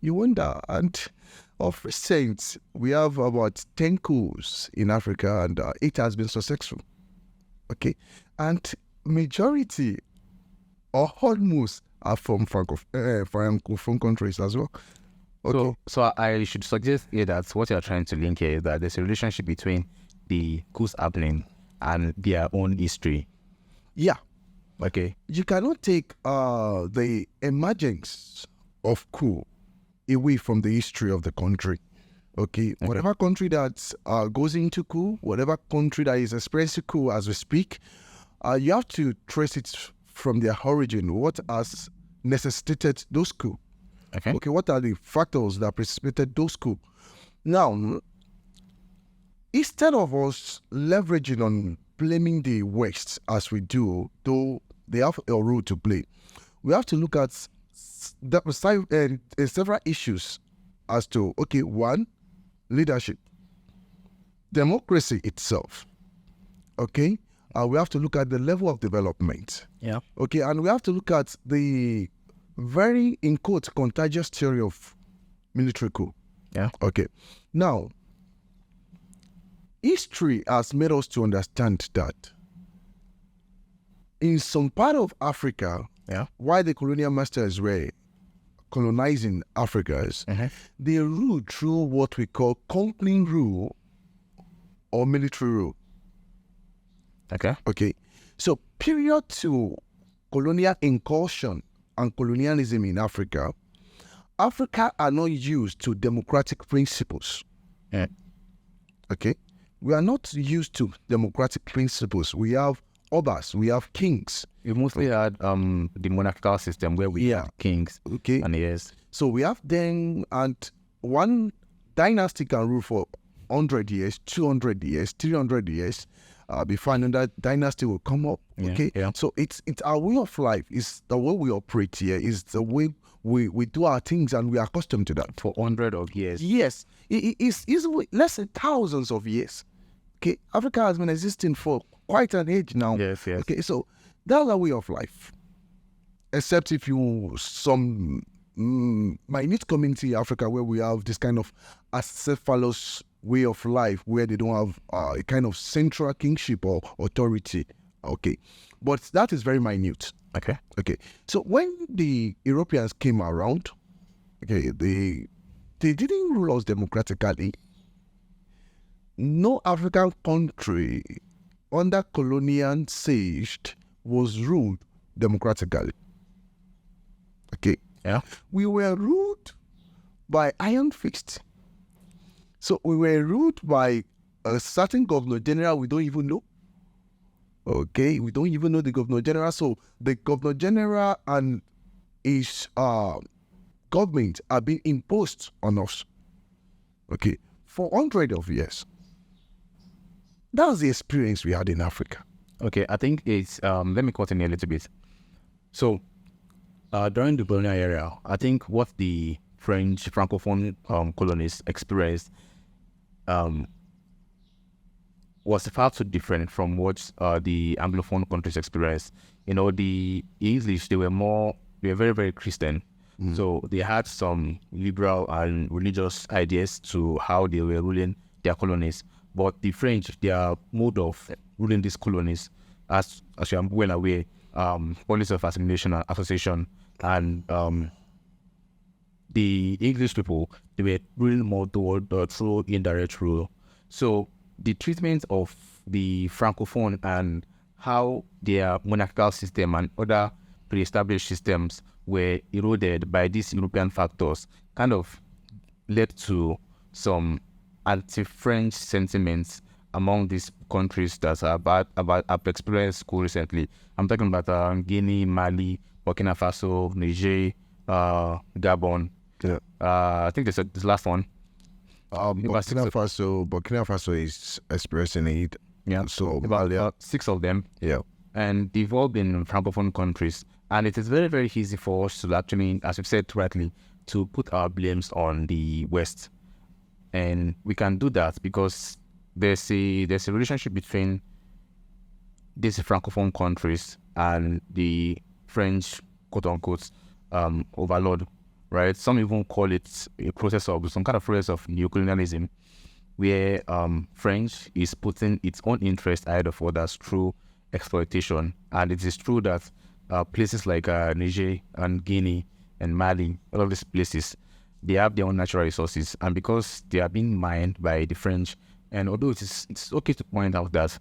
you wonder. And of recent, we have about 10 coups in Africa, and 8 has been successful. Okay, and majority or almost are from Francophone countries as well. Okay. So I should suggest here that what you're trying to link here is that there's a relationship between the coups happening and their own history. Yeah. Okay. You cannot take the emergence of coup away from the history of the country. Okay. Whatever country that goes into coup, whatever country that is experiencing coup as we speak, you have to trace it from their origin. What has necessitated those coups? Okay, what are the factors that precipitated those coups? Now, instead of us leveraging on blaming the West as we do, though they have a role to play, we have to look at several issues as to, okay, one, leadership, democracy itself, okay? We have to look at the level of development. Yeah. Okay, and we have to look at the very, in quote, contagious theory of military coup. Yeah. Okay. Now, history has made us to understand that in some part of Africa, while the colonial masters were colonizing Africans, they ruled through what we call company rule or military rule. Okay. So, period to colonial incursion and colonialism in Africa, Africa are not used to democratic principles. Yeah. Okay. We are not used to democratic principles. We have obas, we have kings. We mostly had the monarchical system where we had kings. Okay. And yes. So we have them, and one dynasty can rule for 100 years, 200 years, 300 years. Before another dynasty will come up. Okay. Yeah. So it's our way of life. It's the way we operate here. It's the way we do our things, and we are accustomed to that. For hundreds of years. Yes. It's less than thousands of years. Okay. Africa has been existing for quite an age now. Yes. Okay. So that's our way of life. Except if you some minute community in Africa where we have this kind of acephalous way of life where they don't have a kind of central kingship or authority. Okay. But that is very minute. Okay. So when the Europeans came around, okay, they didn't rule us democratically. No African country under colonial siege was ruled democratically. Okay. Yeah. We were ruled by iron fist. So we were ruled by a certain governor general we don't even know. Okay, we don't even know the governor general. So the governor general and his government are being imposed on us. Okay, for hundreds of years. That was the experience we had in Africa. Okay, I think it's let me continue a little bit. So during the colonial era, I think what the French Francophone colonists experienced was far too different from what the Anglophone countries experienced. You know, the English, they were very, very Christian. So they had some liberal and religious ideas to how they were ruling their colonies. But the French, their mode of ruling these colonies, as you are well aware, policy of assimilation and association, and the English people, they were ruling more toward through indirect rule. So the treatment of the Francophone and how their monarchical system and other pre-established systems were eroded by these European factors kind of led to some anti-French sentiments among these countries that have experienced school recently. I'm talking about Guinea, Mali, Burkina Faso, Niger, Gabon. Yeah. I think there's this last one. Burkina Faso is experiencing it. Yeah. So about 6 of them. Yeah. And they've all been Francophone countries. And it is very, very easy for us to actually, as we've said rightly, to put our blames on the West. And we can do that because there's a relationship between these Francophone countries and the French, quote unquote, overlord right? Some even call it a process of some kind of process of neocolonialism, where French is putting its own interest ahead of others through exploitation. And it is true that places like Niger and Guinea and Mali, all of these places, they have their own natural resources, and because they are being mined by the French, and although it's okay to point out that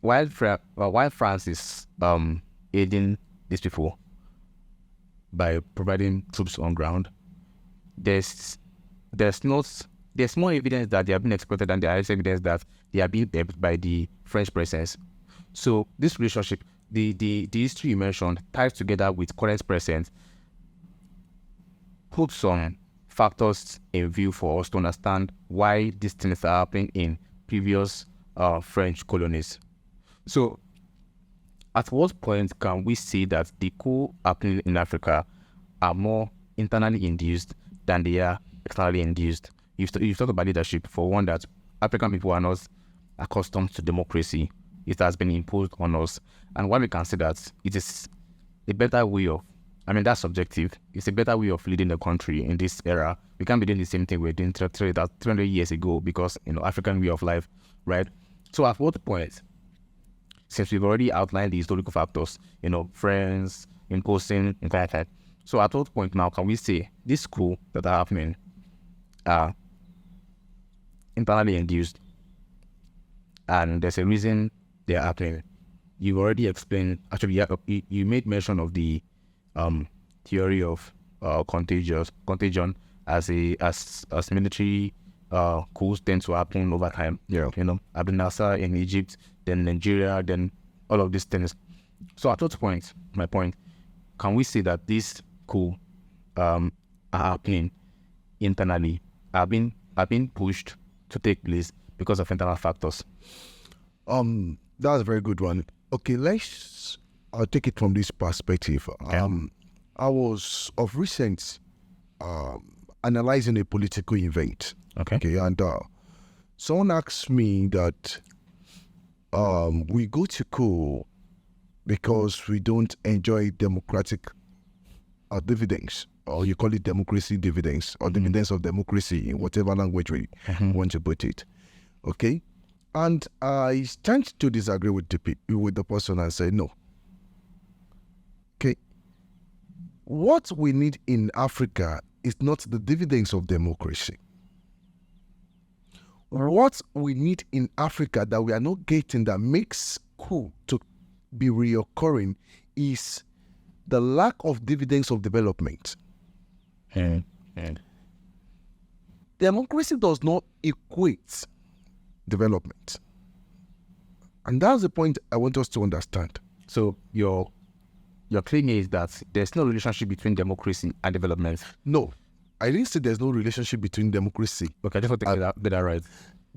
while France is aiding these people by providing troops on ground, there's more evidence that they are being exploited than there is evidence that they are being helped by the French presence. So this relationship, the history you mentioned, ties together with current present, put some factors in view for us to understand why these things are happening in previous French colonies. So, at what point can we say that the coup happening in Africa are more internally induced than they are externally induced? You've talked about leadership. For one, that African people are not accustomed to democracy. It has been imposed on us. And while we can say that it is a better way of, I mean, that's subjective. It's a better way of leading the country in this era. We can't be doing the same thing we're doing 300 years ago because, African way of life, right? So at what point, since we've already outlined the historical factors, friends, imposing, and that. So at what point now can we say this coup that are happening are internally induced and there's a reason they're happening? You already explained, actually, you made mention of the theory of contagion as military coups tend to happen over time. Yeah. Abdel Nasser in Egypt, then Nigeria, then all of these things. So at what point, my point, can we say that these coups are happening internally, are being pushed to take place because of internal factors? That's a very good one. Okay, I'll take it from this perspective. Okay. I was of recent analyzing a political event. Okay. And someone asked me that we go to coup because we don't enjoy democratic dividends, or you call it democracy dividends, or dividends of democracy, in whatever language we want to put it. Okay? And I tend to disagree with the person and say no. Okay? What we need in Africa is not the dividends of democracy. What we need in Africa that we are not getting that makes coup to be reoccurring is the lack of dividends of development. Democracy does not equate development. And that's the point I want us to understand. So your claim is that there's no relationship between democracy and development. No, I didn't say there's no relationship between democracy. Okay, I just want to get that right.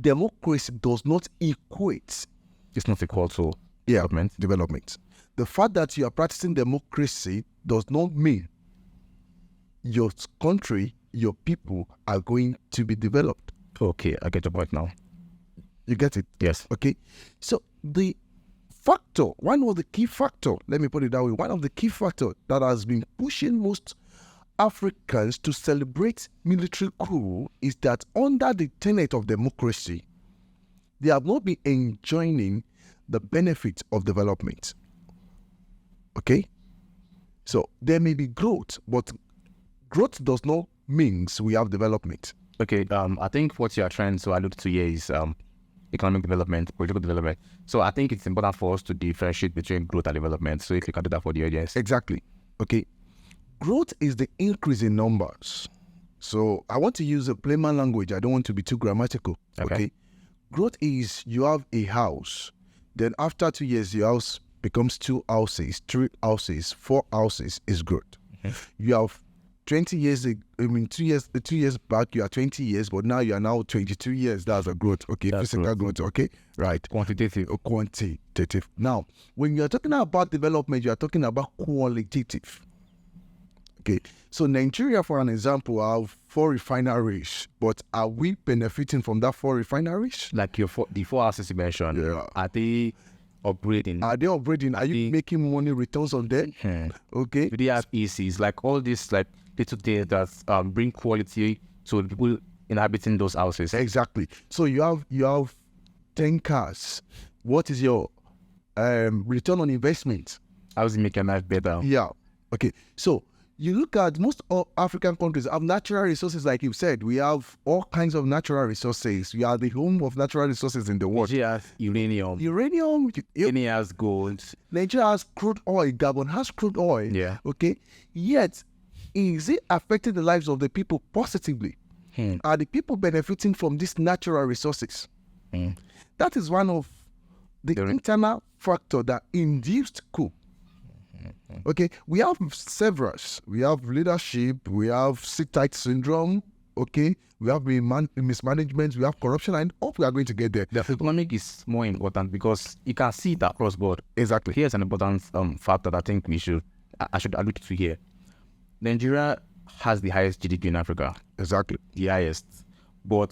Democracy does not equate. It's not equal to development. The fact that you are practicing democracy does not mean your country, your people are going to be developed. Okay, I get your point now. You get it? Yes. Okay. So the factor, one of the key factor, let me put it that way, one of the key factor that has been pushing most Africans to celebrate military coup is that under the tenet of democracy, they have not been enjoying the benefits of development. Okay? So there may be growth, but growth does not mean we have development. Okay, I think what you are trying to allude to here is economic development, political development. So I think it's important for us to differentiate between growth and development. So if you can do that for the audience. Exactly. Okay. Growth is the increase in numbers. So I want to use a plain language. I don't want to be too grammatical. Okay. Growth is you have a house. Then after 2 years, your house becomes 2 houses, 3 houses, 4 houses is growth. You have 20 years, 2 years back, you are 20 years, but now you are now 22 years. That's a growth. Okay. That's physical growth. Okay. Right. Quantitative. Quantitative. Now, when you're talking about development, you are talking about qualitative. Okay, so Nigeria, for an example, have 4 refineries, but are we benefiting from that 4 refineries? Like the 4 houses you mentioned, Yeah. are they upgrading? Are they upgrading? Are you making money returns on that? Okay. Do they have ECs? Like all these like little things that bring quality to the people inhabiting those houses. Exactly. So you have 10 cars. What is your return on investment? How does it make your life better? Yeah. Okay. So you look at most of African countries have natural resources, like you said. We have all kinds of natural resources. We are the home of natural resources in the world. Nigeria has uranium. Uranium. Has gold. Nigeria has crude oil. Gabon has crude oil. Yeah. Okay. Yet, is it affecting the lives of the people positively? Are the people benefiting from these natural resources? That is one of the internal factor that induced coup. Okay, we have several. We have leadership, we have sit-tight syndrome, okay, we have mismanagement, we have corruption, and hope we are going to get there. The economic is more important because you can see it across board. Exactly. Here's an important factor that I think I should allude to here. Nigeria has the highest GDP in Africa. Exactly. The highest. But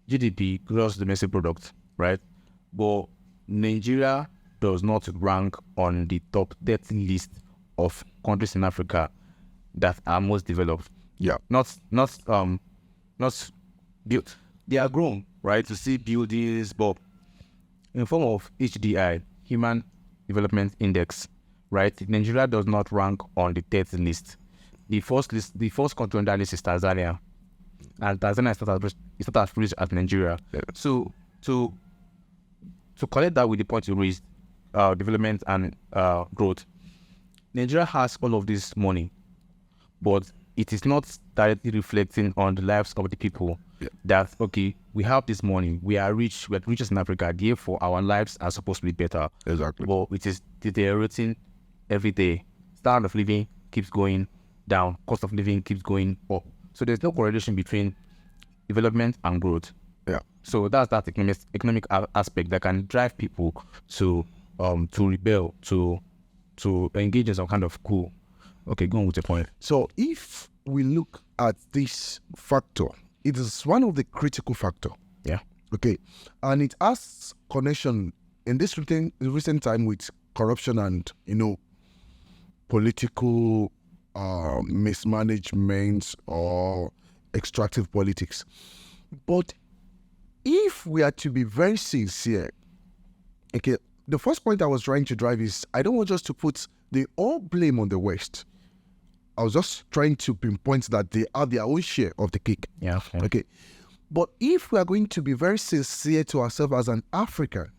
GDP, gross domestic product, right? But Nigeria does not rank on the top 30 list of countries in Africa that are most developed. Yeah. Not built. They are grown, right? To see buildings, but in form of HDI, Human Development Index, right? Nigeria does not rank on the 30 list. The first country on that list is Tanzania, and Tanzania is not as rich as Nigeria. Yeah. So to connect that with the point you raised, development and growth, Nigeria has all of this money, but it is not directly reflecting on the lives of the people. Yeah. That, okay, we have this money, we are rich, we are the richest in Africa, therefore our lives are supposed to be better. Exactly. But it is deteriorating every day. Standard of living keeps going down, cost of living keeps going up. So there's no correlation between development and growth. Yeah. So that's that economic aspect that can drive people to rebel, to engage in some kind of coup. Okay, go on with your point. So if we look at this factor, it is one of the critical factor. Yeah. Okay. And it has connection in this recent time with corruption and, political mismanagement or extractive politics. But if we are to be very sincere, okay, the first point I was trying to drive is I don't want us to put the all blame on the West. I was just trying to pinpoint that they have their own share of the cake. Yeah. Okay. But if we are going to be very sincere to ourselves as an African,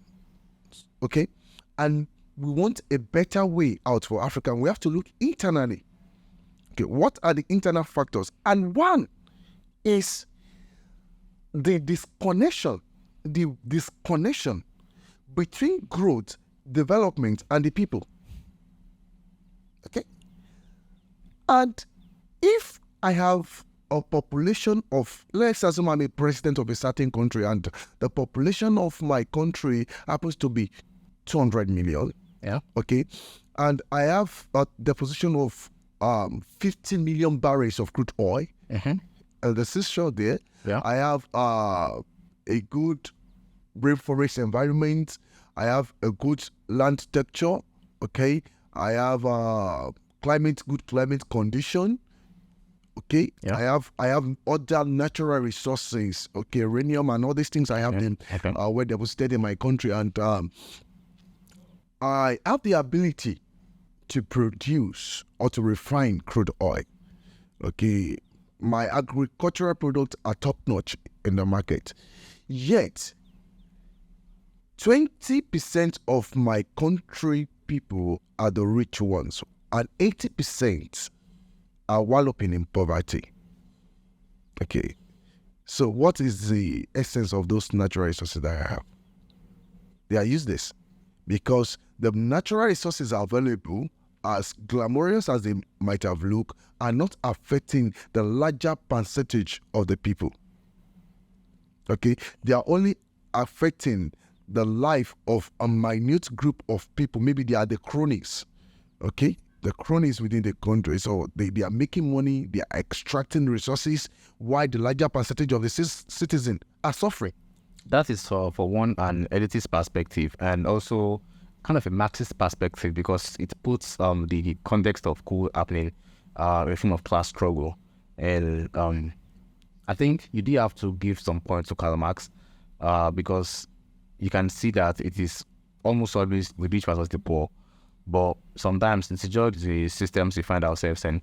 okay, and we want a better way out for Africa, we have to look internally. Okay, what are the internal factors? And one is the disconnection between growth, development, and the people. Okay? And if I have a population of, let's assume I'm a president of a certain country and the population of my country happens to be 200 million. Yeah. Okay. And I have a deposition of 50 million barrels of crude oil. Mm-hmm. And the seashore there. Yeah. I have a good rainforest environment. I have a good land texture. Okay. I have good climate condition. Okay. Yeah. I have other natural resources. Okay, uranium and all these things. I have them where they were stayed in my country, and I have the ability to produce or to refine crude oil. Okay, my agricultural products are top notch in the market. Yet, 20% of my country people are the rich ones, and 80% are wallowing in poverty. Okay, so what is the essence of those natural resources that I have? They are useless because the natural resources are available, as glamorous as they might have looked, are not affecting the larger percentage of the people. Okay, they are only affecting the life of a minute group of people. Maybe they are the cronies. Okay, the cronies within the country. So they are making money, they are extracting resources, while the larger percentage of the citizens are suffering. That is for one, an elitist perspective, and also kind of a Marxist perspective because it puts the context of coup happening, a form of class struggle. And I think you do have to give some points to Karl Marx because you can see that it is almost always the rich versus the poor. But sometimes it's just the systems we find ourselves in.